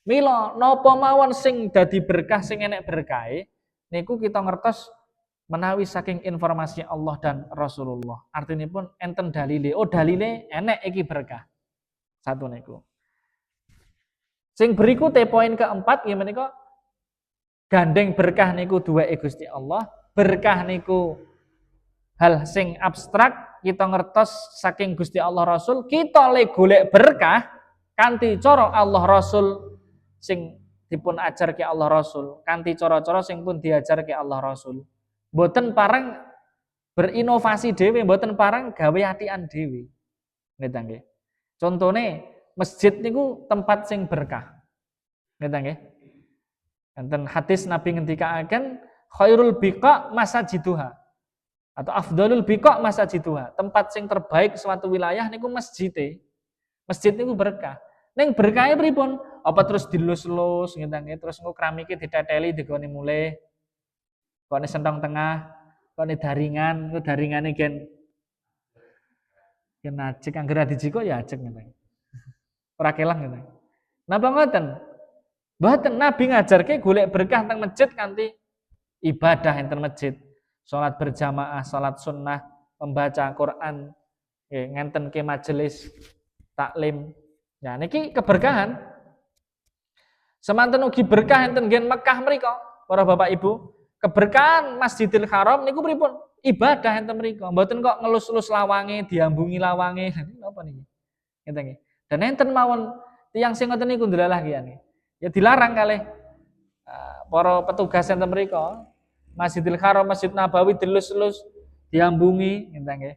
Mila napa mawon sing dadi berkah sing enek berkahe niku kita ngertos menawi saking informasi Allah dan Rasulullah. Artinya pun enten dalile. Oh dalile enek iki berkah. Satu niku. Sing berikutnya poin keempat gimana kok? Gandeng berkah niku dua Gusti Allah. Berkah niku hal sing abstrak kita ngertos saking Gusti Allah Rasul. Kita le golek berkah kanthi cara Allah Rasul sing dipun ajar ke Allah Rasul. Kanthi cara-cara sing pun diajar ke Allah Rasul. Mboten parang berinovasi dhewe, mboten parang gawe atian dhewe. Nggih nggih. Contone masjid niku tempat sing berkah. Nggih nggih. Enten hadis Nabi ngendikaaken khairul biqa masajiduha atau afdalul biqa masajiduha. Tempat sing terbaik suatu wilayah niku masjid. Masjid niku berkah. Ning berkahe pripun? Apa terus dilus-lus nggih nggih, terus engko keramike diteteli digone mulih. Kok ini sentong tengah, kok ini daringan, kok daringane gen ajek anggere dijiko ya ajek ngene. Ora kelang ngene. Napa ngoten? Mboten Nabi ngajarke golek berkah teng masjid kanthi ibadah enten masjid. Salat berjamaah, salat sunnah, membaca Quran, ngenten ke majelis taklim. Ya niki keberkahan. Semanten ugi berkah enten gen Mekah mriku, para Bapak Ibu. Keberkahan Masjidil Haram niku pripun? Ibadah enten mriku. Mboten kok ngelus-elus lawange, diambungi lawange. Napa niki? Ngeten nggih. Dan enten mawon tiyang sing ngoten niku ndelalah kiyane. Ya dilarang kalih para petugas enten mriku. Masjidil Haram, Masjid Nabawi dilus-elus, diambungi, ngeten nggih.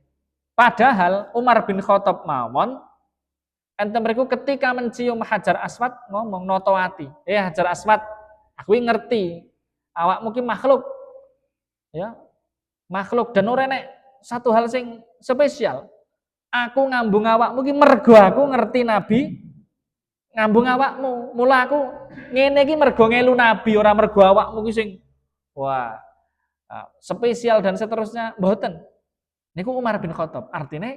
Padahal Umar bin Khattab mawon enten mriku ketika mencium Hajar Aswad ngomong noto ati. Hajar Aswad, aku ngerti awakmu ki makhluk. Ya. Makhluk dan ora nek satu hal sing spesial. Aku ngambung awakmu ki mergo aku ngerti Nabi ngambung awakmu. Mula aku ngene iki mergo ngelu Nabi ora mergo awakmu ki sing wah spesial dan seterusnya mboten. Niku Umar bin Khattab. Artinya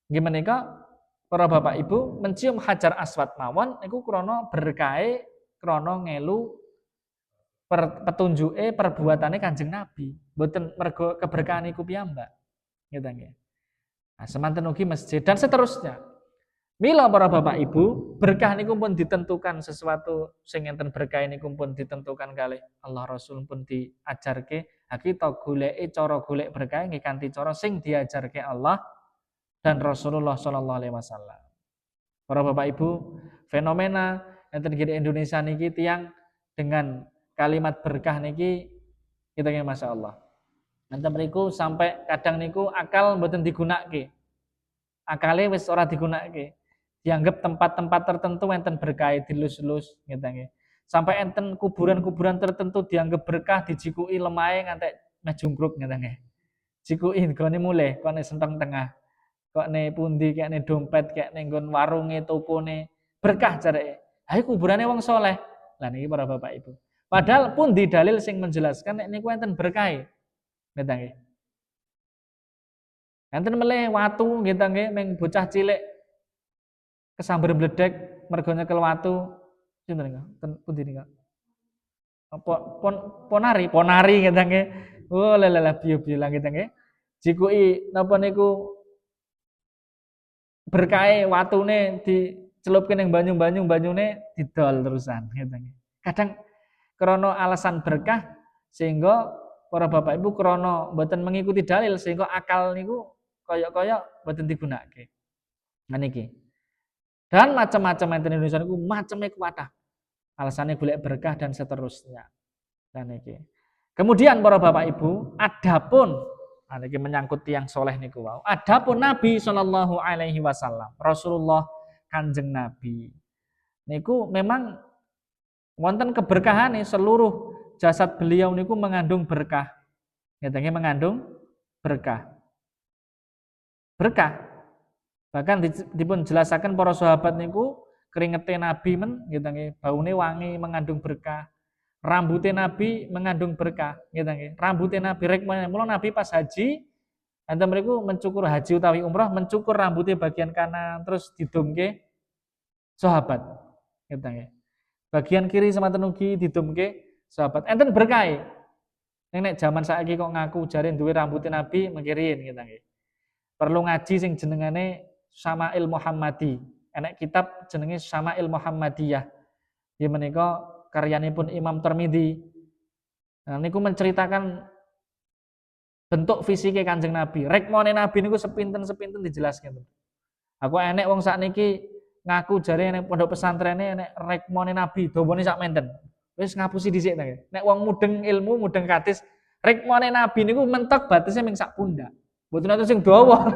gimana kok para Bapak Ibu mencium Hajar Aswad mawon niku krana berkahe krana ngelu petunjuke perbuatane Kanjeng Nabi, mboten mergo keberkahan iku piyambak. Ngeten nggih. Nah, semanten ugi masjid dan seterusnya. Mila para Bapak Ibu, berkah niku pun ditentukan sesuatu sing enten berkah niku pun ditentukan kalih Allah Rasul pun diajarke, kita goleki cara golek berkah nggih kanthi cara sing diajarke Allah dan Rasulullah sallallahu alaihi wasallam. Para Bapak Ibu, fenomena enten di Indonesia niki tiyang dengan kalimat berkah niki kita nggih masyaallah. Enten mriku sampai kadang niku akal mboten digunakake. Akale wis ora digunakake. Dianggap tempat-tempat tertentu enten berkah dilus-lus ngeten nggih. Sampai enten kuburan-kuburan tertentu dianggap berkah dijikuki lemahe ngantek meh jungkruk ngeten nggih. Jikuki gone mulih kok nek senteng tengah. Kok nek pundi kek nek dompet kek nek nggon warunge tokone berkah jareke. Ha kuburane wong saleh. Lah niki para Bapak Ibu. Padahal pun di dalil sing menjelaskan nek niku enten berkah. Ngeten nggih. Enten meleh watu ngeten nggih meng bocah cilik kesambar bledek mergo nyekel watu. Sinten niku? Pundi niku? Ponari ngeten nggih. Oh leleh biyo-biyo lah ngeten nggih. Jikuki napa niku berkahe watune dicelupke ning banyu-banyu banyune didol terusan ngeten nggih. Kadang krana alasan berkah sehingga para Bapak Ibu krana mboten mengikuti dalil sehingga akal niku kaya-kaya mboten digunakake. Nah niki. Dan macam-macam enten Indonesia niku maceme kuwathah. Alasannya golek berkah dan seterusnya. Dan niki. Kemudian para Bapak Ibu, adapun niki menyangkut tiyang soleh niku wau. Adapun Nabi sallallahu alaihi wasallam, Rasulullah Kanjeng Nabi. Niku memang wonten keberkahane seluruh jasad beliau niku mengandung berkah. Ngeten mengandung berkah. Berkah. Bahkan dipun jelasaken para sahabat niku keringete Nabi men ngeten nggih, baune wangi mengandung berkah. Rambute Nabi mengandung berkah, ngeten nggih. Rambute Nabi rek mula Nabi pas haji enten mriku mencukur haji utawi umrah mencukur rambutnya bagian kanan terus didumke sahabat. Ngeten nggih. Bagian kiri semanten ugi didumke sahabat. Enten berkah. Nek zaman saiki kok ngaku jare duwe rambutnya Nabi mengkirin kita nggih. Perlu ngaji sing jenengane Syama'il Muhammadi. Enek kitab jenenge Syama'il Muhammadiyah. Ya menika karyanipun Imam Tirmidzi. Nah niku menceritakan bentuk fisiknya Kanjeng Nabi. Rekmone Nabi niku sepinten-sepinten dijelaskan. Aku enek wong sakniki ngaku jare nek pondok pesantrene enek rekmone Nabi, dawane sak menten. Wis ngapusi dhisik ta. Nek wong mudeng ilmu, mudeng hadis, rekmone Nabi niku mentok batasnya ming sak pundak. Mboten enten sing dawa.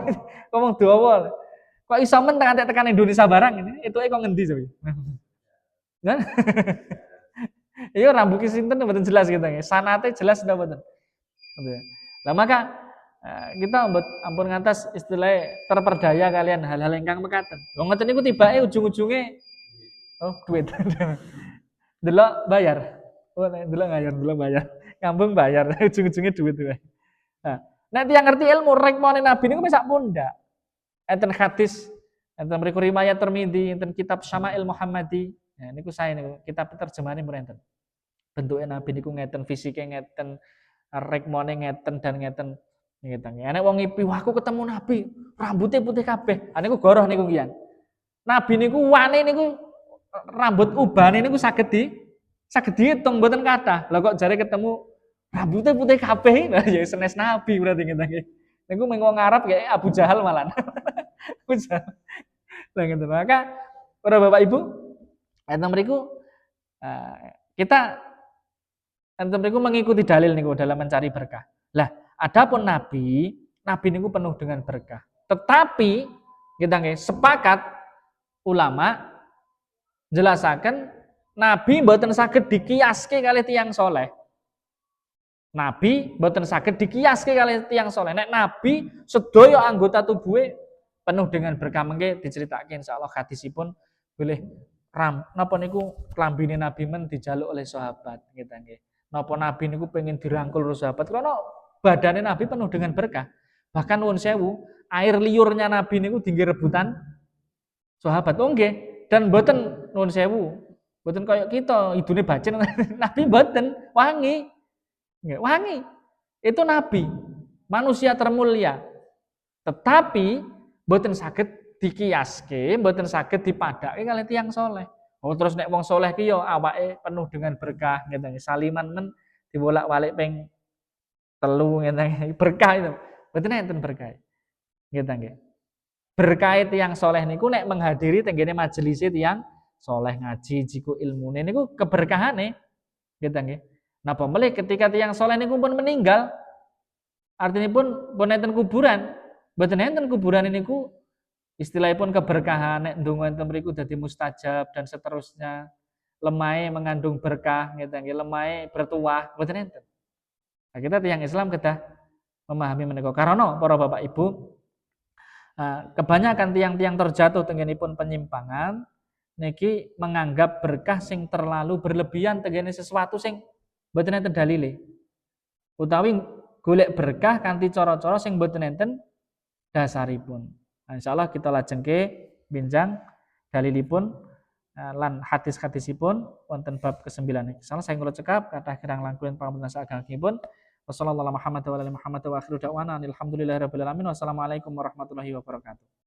Ngomong dawa. Kok iso men tekan Indonesia barang ini? Itu kok ngendi coba? Kan? Iya rambut sinten mboten jelas gitu nggih. Sanate jelas ndak mboten. Lah maka kita ampun ngantos istilah terperdaya kalian hal-hal ingkang mekaten. Wong ngoten niku tibake ujung-ujunge duit. Delok bayar. Oh delok bayar. Ngambung bayar ujung-ujunge duit wae. Nah, nek tiyang ngerti ilmu rekmone Nabi niku sak pundak. Enten hadis, enten mriku riwayat Tirmidzi, enten kitab Syama'il Muhammadi. Nah niku saya niku kitab terjemahane mrenten. Bentuke Nabi niku ngeten, fisike ngeten, rekmone ngeten dan ngeten. Ngeten. Enek wong ngipi, wah aku ketemu Nabi, rambutnya putih kabeh. Ah niku goroh niku kian. Nabi niku wane niku rambut ubane niku saged diitung mboten kathah. Lah kok jare ketemu rambutnya putih kabeh, ya senes Nabi berarti ngeten. Niku mung wong Arab kayak Abu Jahal malan. Abu Jahal. Lah ngeten. Maka para Bapak Ibu, enten mriku kita enten mriku mengikuti dalil niku dalam mencari berkah. Lah, adapun Nabi niku penuh dengan berkah. Tetapi kita nggih sepakat ulama jelasaken Nabi mboten saged dikiaske kali tiyang soleh. Nabi mboten saged dikiaske kali tiyang soleh. Nek Nabi sedaya anggota tubuhe penuh dengan berkah mengke diceritake insyaallah hadisipun boleh napa niku klambine Nabi men dijaluk oleh sahabat kita nggih. Napa Nabi niku pengen dirangkul oleh sahabat karena badannya Nabi penuh dengan berkah. Bahkan nuwun sewu, air liurnya Nabi niku tinggi rebutan sahabat. Oh nggih. Dan mboten nuwun sewu, mboten kaya kita idune bacin Nabi mboten wangi. Nggih, wangi. Itu Nabi, manusia termulia. Tetapi mboten saged dikiaske, mboten saged dipadake kali tiyang soleh. Oh terus nek wong soleh ki yo awake penuh dengan berkah ngeten saliman men dibolak-balik ping telu ngeten berkah itu. Mboten enten berkah. Ngeten nggih. Berkah tiyang soleh niku nek menghadiri tenggene majelis tiyang soleh ngaji jiku ilmune niku keberkahane. Ngeten nggih. Napa melih ketika tiyang soleh niku pun meninggal artinya pun enten kuburan. Mboten enten kuburan niku istilahipun keberkahan nek ndonga enten mriku dadi mustajab dan seterusnya. Lemahe mengandung berkah ngeten nggih, lemahe bertuah mboten enten. Nah, kita tiyang Islam kedah memahami menika karena para Bapak Ibu kebanyakan tiang-tiang terjatuh tenggenipun penyimpangan niki menganggap berkah sing terlalu berlebihan tenggene sesuatu sing mboten enten dalile. Utawi golek berkah kanthi cara-cara sing mboten enten dasaripun. Nah, insyaallah kita lajengke binjang dalilipun lan hadis-hadisipun wonten bab ke-9 niki. Insyaallah saya kula cekap kathah kirang langkung pangapunten sagengipun. Wassallallahu ala Muhammad wa ala Muhammad wa akhiru da'wana alhamdulillahirabbil alamin. Wassalamualaikum warahmatullahi wabarakatuh.